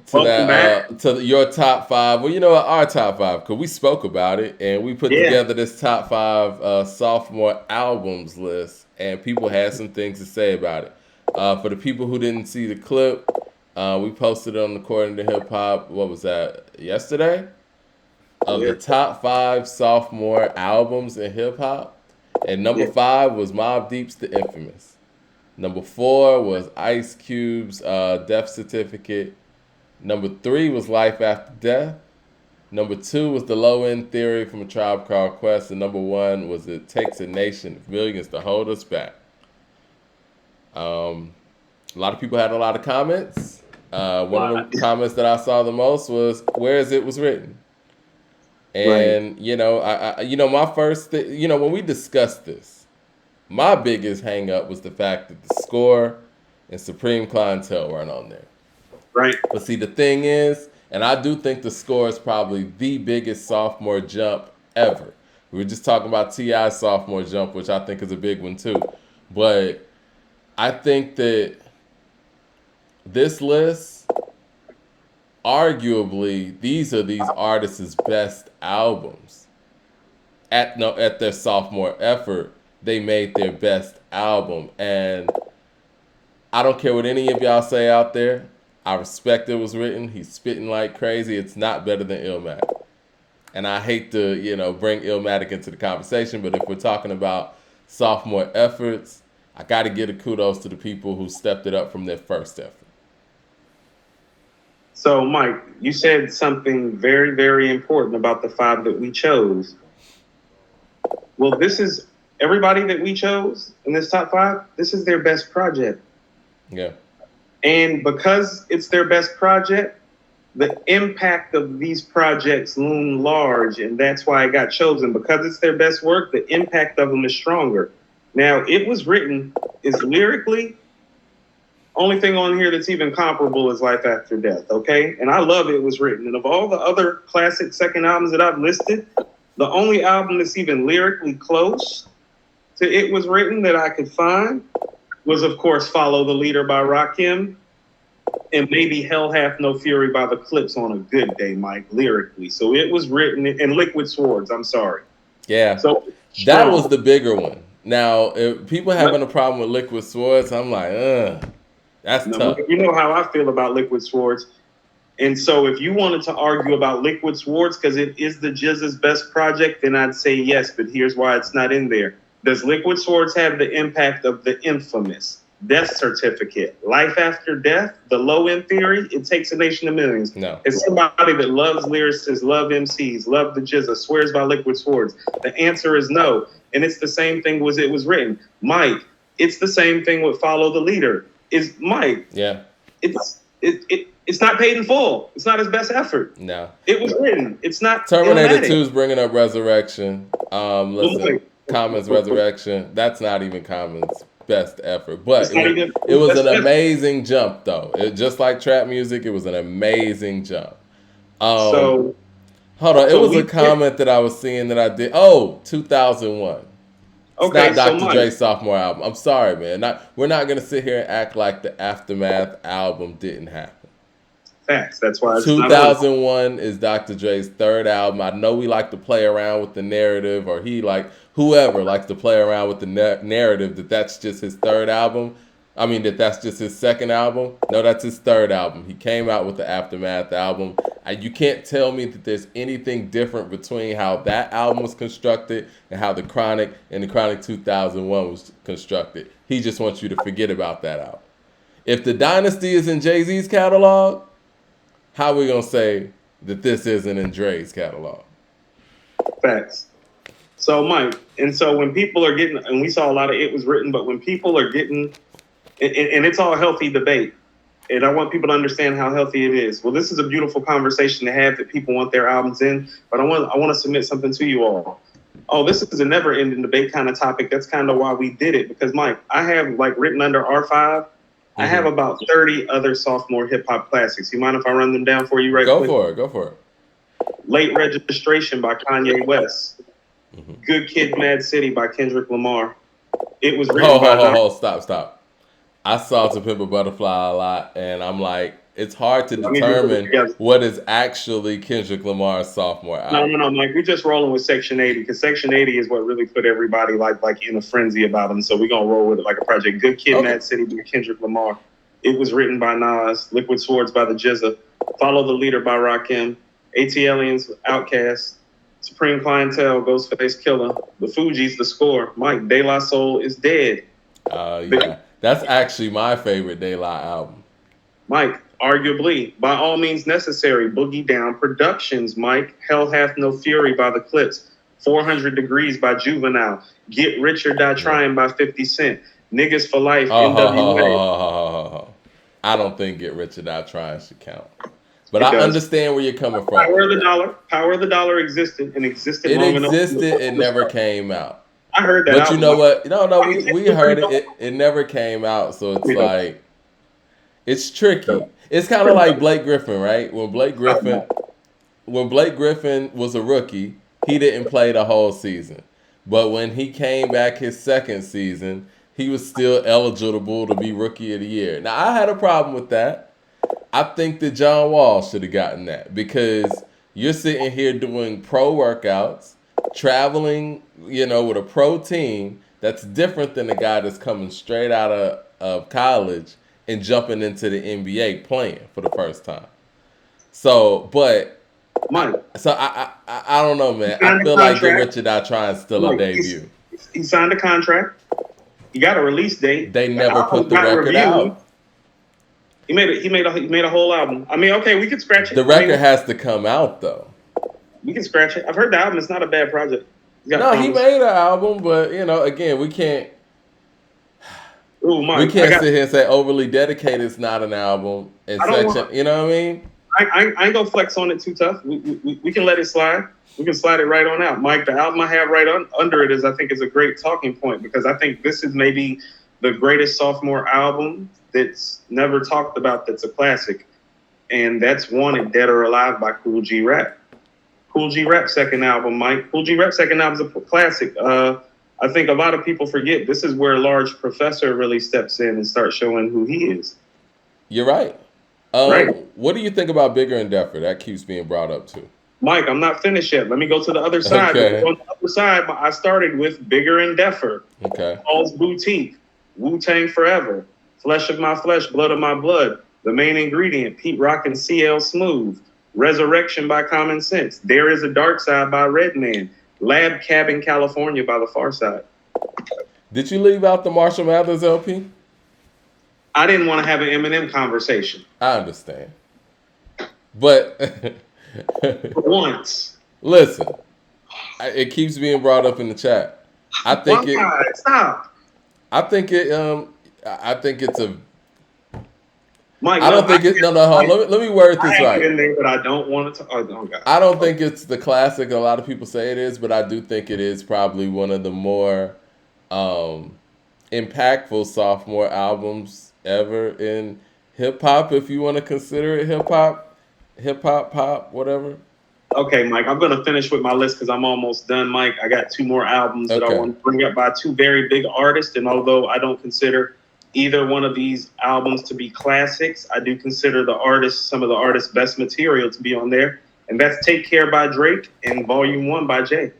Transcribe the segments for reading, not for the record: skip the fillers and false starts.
to Welcome back. your top five. Well, you know what, our top five, because we spoke about it and we put Yeah, together this top five sophomore albums list, and people had some things to say about it. For the people who didn't see the clip, we posted it on According to Hip Hop. What was that? Yesterday, of yeah, the top five sophomore albums in hip hop, and number yeah. five was Mobb Deep's The Infamous. Number four was Ice Cube's Death Certificate. Number three was Life After Death. Number two was The Low End Theory from A Tribe Called Quest. And number one was It Takes a Nation of Millions to Hold Us Back. Um, a lot of people had a lot of comments. One of Lot. the comments that I saw the most was, "Where is it was written?" Right, And my first, when we discussed this, my biggest hang up was the fact that the score and Supreme Clientele weren't on there. right. But see, the thing is, and I do think the score is probably the biggest sophomore jump ever. We were just talking about T.I.'s sophomore jump, which I think is a big one too. But I think that this list, arguably, these are these artists' best albums. At their sophomore effort, they made their best album. And I don't care what any of y'all say out there. I respect it was written. He's spitting like crazy. It's not better than Illmatic. And I hate to, bring Illmatic into the conversation, but if we're talking about sophomore efforts, I got to give a kudos to the people who stepped it up from their first effort. So, Mike, you said something very, very important about the five that we chose. Well, this is everybody that we chose in this top five. This is their best project. Yeah. And because it's their best project, the impact of these projects loom large, and that's why it got chosen. Because it's their best work, the impact of them is stronger. Now, It Was Written is lyrically, only thing on here that's even comparable is Life After Death, okay? And I love It Was Written. And of all the other classic second albums that I've listed, the only album that's even lyrically close to It Was Written that I could find was, of course, Follow the Leader by Rakim, and maybe Hell Hath No Fury by the Clips on a good day, Mike, lyrically. So It Was Written, and Liquid Swords, I'm sorry. Yeah. So That strong. was the bigger one. Now, if people having a problem with Liquid Swords, I'm like, that's No, tough. you know how I feel about Liquid Swords. And so if you wanted to argue about Liquid Swords because it is the Jizz's best project, then I'd say yes, but here's why it's not in there. Does Liquid Swords have the impact of the infamous Death Certificate, Life After Death, The Low End Theory, It Takes a Nation of Millions? No. As somebody that loves lyricists, love MCs, love the Jizza, swears by Liquid Swords, the answer is no. And it's the same thing was It Was Written. Mike, it's the same thing with Follow the Leader. Is Mike, Yeah. it's not paid in full. It's not his best effort. No. It was written. It's not Terminator Illmatic. 2 is bringing up Resurrection. Listen, Common's Resurrection. That's not even Common's best effort, but it was an amazing jump, though. Just like trap music, it was an amazing jump. So Hold on, it so was we a comment that I was seeing that I did. Oh, 2001. It's okay. not So Dr. Mike, Dre's sophomore album. I'm sorry, man. We're not gonna sit here and act like the Aftermath album didn't happen. facts. That's why it's not on. 2001 is Dr. Dre's third album. I know we like to play around with the narrative, or whoever likes to play around with the narrative that that's just his third album. I mean, that's just his second album. No, that's his third album. He came out with the Aftermath album. You can't tell me that there's anything different between how that album was constructed and how the Chronic and the Chronic 2001 was constructed. He just wants you to forget about that album. If the Dynasty is in Jay-Z's catalog, how are we going to say that this isn't in Dre's catalog? Facts. So Mike, and so when people are getting, and we saw a lot of It Was Written, but when people are getting, and it's all healthy debate, and I want people to understand how healthy it is. Well, this is a beautiful conversation to have that people want their albums in, but I want to submit something to you all. Oh, this is a never-ending debate kind of topic. That's kind of why we did it, because Mike, I have written under R5, I have about 30 other sophomore hip hop classics. You mind if I run them down for you right quick? Go for it. Late Registration by Kanye West. Good Kid, Mad City by Kendrick Lamar. It was written by Stop. I saw To Pimp a Butterfly a lot, and I'm like, it's hard to I mean, we put it determine together. what is actually Kendrick Lamar's sophomore No, album. no, no, Mike. We're just rolling with Section 80 because Section 80 is what really put everybody like in a frenzy about him. So we're gonna roll with it like a project. Good Kid, Okay. Mad City by Kendrick Lamar. It was written by Nas. Liquid Swords by the Jizza. Follow the Leader by Rakim. AT Outkast. Supreme Clientele, Ghostface Killer. The Fugees, The Score. Mike, De La Soul is dead. Yeah, that's actually my favorite De La album. Mike, arguably, by all means necessary, Boogie Down Productions, Mike, Hell Hath No Fury by The Clips, 400 Degrees by Juvenile, Get Rich or Die Trying by 50 Cent, Niggas for Life, NWA. I don't think Get Rich or Die Trying should count. But It I does. understand where you're coming from. Power of the Dollar existed and existed It long enough. existed, it never came out. I heard that But album. you know what? No, we heard it. It never came out, so it's like it's tricky. It's kind of like Blake Griffin, right? When Blake Griffin was a rookie, he didn't play the whole season. But when he came back his second season, he was still eligible to be Rookie of the Year. Now, I had a problem with that. I think that John Wall should have gotten that because you're sitting here doing pro workouts, traveling, with a pro team that's different than the guy that's coming straight out of college and jumping into the NBA playing for the first time. So, but Mike. I don't know, man. I feel like Get Rich or Die Trying still a debut. He signed a contract. He got a release date. They never put the record out. He made a whole album. I mean, okay, we could scratch it. The record has to come out though. We can scratch it. I've heard the album. It's not a bad project. No, he made an album, but again, we can't. Ooh, Mike, we can't sit here and say Overly Dedicated is not an album. And Section, you know what I mean? I ain't gonna flex on it too tough. We can let it slide. We can slide it right on out. Mike, the album I have right under it I think is a great talking point because I think this is maybe the greatest sophomore album that's never talked about that's a classic. And that's Wanted, Dead or Alive by Cool G Rap. Cool G Rap second album, Mike. Cool G Rap second album is a classic. I think a lot of people forget this is where Large Professor really steps in and starts showing who he is. You're right. Right. What do you think about Bigger and Deffer? That keeps being brought up too. Mike, I'm not finished yet. Let me go to the other side. Okay. On the other side, I started with Bigger and Deffer. Okay. Paul's Boutique, Wu-Tang Forever, Flesh of My Flesh, Blood of My Blood, The Main Ingredient, Pete Rock and CL Smooth, Resurrection by Common Sense, There Is a Dark Side by Redman, Lab Cabin California by The Far Side. Did you leave out the Marshall Mathers LP? I didn't want to have an Eminem conversation. I understand. But For once. Listen, it keeps being brought up in the chat. I think Stop. I think it's a. Mike, I don't think it's no. Let me word this right. In there, but I don't want it to. Oh God. I don't think it's the classic a lot of people say it is, but I do think it is probably one of the more impactful sophomore albums ever in hip hop. If you want to consider it hip hop, pop, whatever. Okay, Mike, I'm going to finish with my list because I'm almost done, Mike. I got two more albums that I want to bring up by two very big artists. And although I don't consider either one of these albums to be classics, I do consider some of the artists' best material to be on there. And that's Take Care by Drake and Volume 1 by Jay.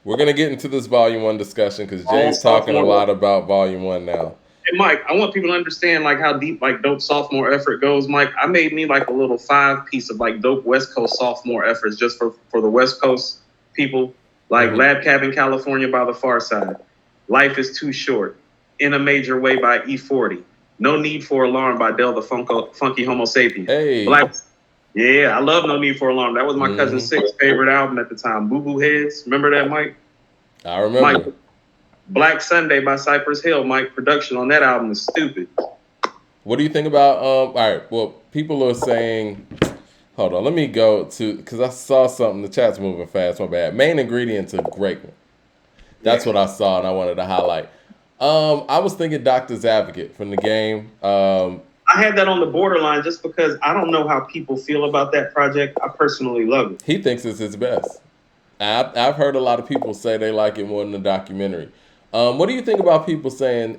We're going to get into this Volume 1 discussion because Jay's talking a lot about Volume 1 now. And Mike, I want people to understand how deep dope sophomore effort goes. Mike, I made me a little 5-piece of dope West Coast sophomore efforts just for the West Coast people. Lab Cabin California by The Far Side, Life is Too Short, In a Major Way by E40, No Need for Alarm by Del the Funky Homo Sapien. Hey. Yeah, I love No Need for Alarm. That was my cousin Six's favorite album at the time. Boo Boo Heads. Remember that, Mike? I remember. Mike, Black Sunday by Cypress Hill. Mike, production on that album is stupid. What do you think about all right, well, people are saying, hold on, let me go to, because I saw something, the chat's moving fast, my bad. Main Ingredient's a great one. That's what I saw and I wanted to highlight. I was thinking Doctor's Advocate from The Game. I had that on the borderline just because I don't know how people feel about that project. I personally love it. He thinks it's his best. I've heard a lot of people say they like it more than the documentary. What do you think about people saying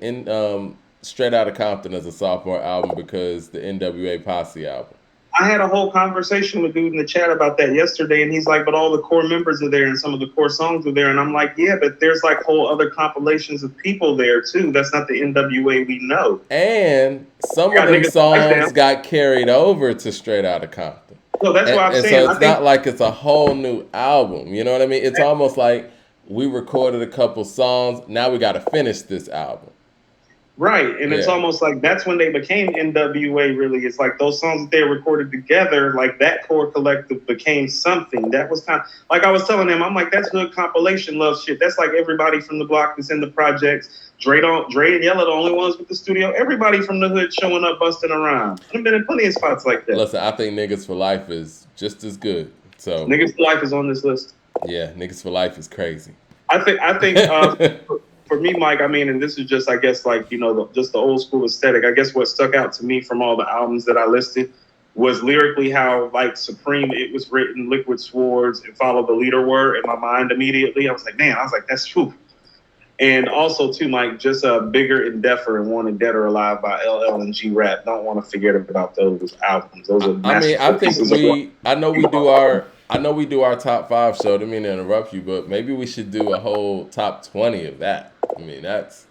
Straight Outta Compton as a sophomore album because the NWA Posse album? I had a whole conversation with dude in the chat about that yesterday, and he's like, "But all the core members are there, and some of the core songs are there." And I'm like, "Yeah, but there's like whole other compilations of people there too. That's not the NWA we know." And some of Got them niggas like songs that. got carried over to Straight Outta Compton. So that's why I'm And saying so I it's think not like it's a whole new album. You know what I mean? It's almost like we recorded a couple songs. Now we got to finish this album. right, and it's Yeah. almost like that's when they became NWA. Really, it's like those songs that they recorded together, like that core collective became something. That was kind of like I was telling them, I'm like, that's hood compilation love shit. That's like everybody from the block that's in the projects. Dre and Yella the only ones with the studio. Everybody from the hood showing up, busting around. I've been in plenty of spots like that. Listen, I think Niggas for Life is just as good. So Niggas for Life is on this list. yeah, Niggas for Life is crazy. I think for me, Mike, I mean, and this is just, I guess, like, you know, just the old school aesthetic. I guess what stuck out to me from all the albums that I listed was lyrically how, like, supreme it was written, Liquid Swords, and Follow the Leader were in my mind immediately. I was like, man, that's true. And also, too, Mike, just Bigger and Deffer and Wanted Dead or Alive by LL and G Rap. Don't want to forget about those albums. Those are I mean, I think pieces of work. I know we do our top 5 show. I didn't mean to interrupt you, but maybe we should do a whole top 20 of that. I mean, that's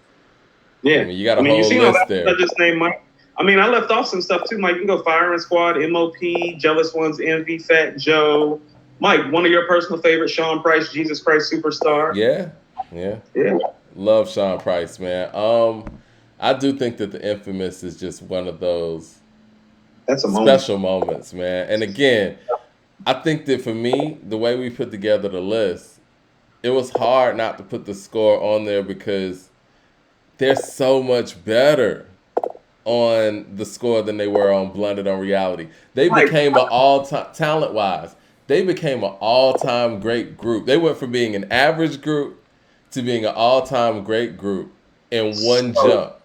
yeah. I mean, you got a you whole see all list that there. I just named, Mike. I mean, I left off some stuff too, Mike. You can go Firing Squad, MOP, Jealous Ones, Envy, Fat Joe. Mike, one of your personal favorites, Sean Price, Jesus Christ Superstar. Yeah. Love Sean Price, man. I do think that the Infamous is just one of those That's a special moments, man. And again, I think that for me, the way we put together the list, it was hard not to put the score on there because they're so much better on the score than they were on Blunted on Reality. They became an all-time, talent-wise, they became an all-time great group. They went from being an average group to being an all-time great group in one jump.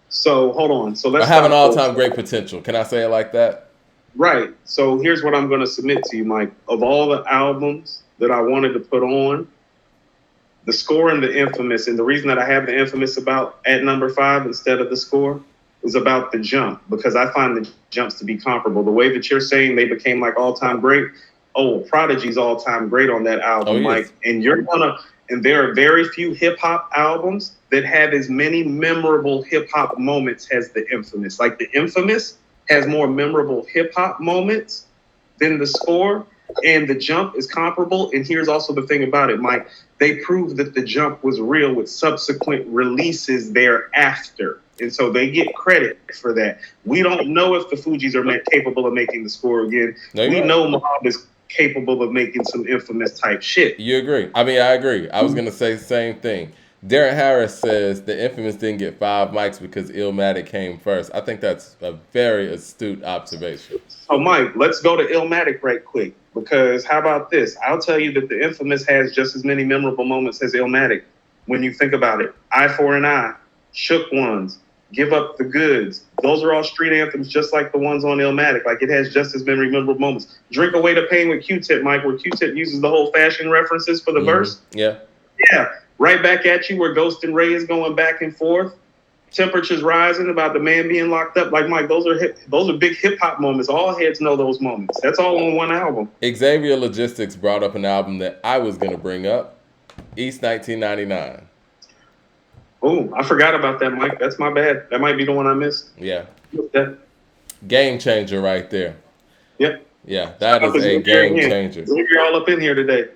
So hold on. So let's have an all-time great potential. Can I say it like that? Right. So here's what I'm going to submit to you, Mike. Of all the albums that I wanted to put on, the score and the Infamous, and the reason that I have the Infamous about at number 5 instead of the score is about the jump, because I find the jumps to be comparable. The way that you're saying they became like all-time great. Oh, Prodigy's all-time great on that album, Mike. And and there are very few hip-hop albums that have as many memorable hip-hop moments as the Infamous. Like the Infamous has more memorable hip-hop moments than the score, and the jump is comparable. And here's also the thing about it, Mike. They proved that the jump was real with subsequent releases thereafter. And so they get credit for that. We don't know if the Fugees are capable of making the score again. We know Mobb is capable of making some Infamous type shit. You agree? I mean, I agree. I was going to say the same thing. Darren Harris says the Infamous didn't get 5 mics because Illmatic came first. I think that's a very astute observation. So, Mike, let's go to Illmatic right quick, because how about this? I'll tell you that the Infamous has just as many memorable moments as Illmatic when you think about it. Eye for an Eye, Shook Ones, Give Up the Goods. Those are all street anthems just like the ones on Illmatic. Like, it has just as many memorable moments. Drink Away the Pain with Q-Tip, Mike, where Q-Tip uses the whole fashion references for the verse. Yeah. Right Back at You, where Ghost and Ray is going back and forth. Temperatures Rising, about the man being locked up. Like, Mike, those are big hip-hop moments. All heads know those moments. That's all on one album. Xavier Logistics brought up an album that I was going to bring up, East 1999. Oh, I forgot about that, Mike. That's my bad. That might be the one I missed. Yeah. Game changer right there. Yep. Yeah, that is a game changer. You're all up in here today.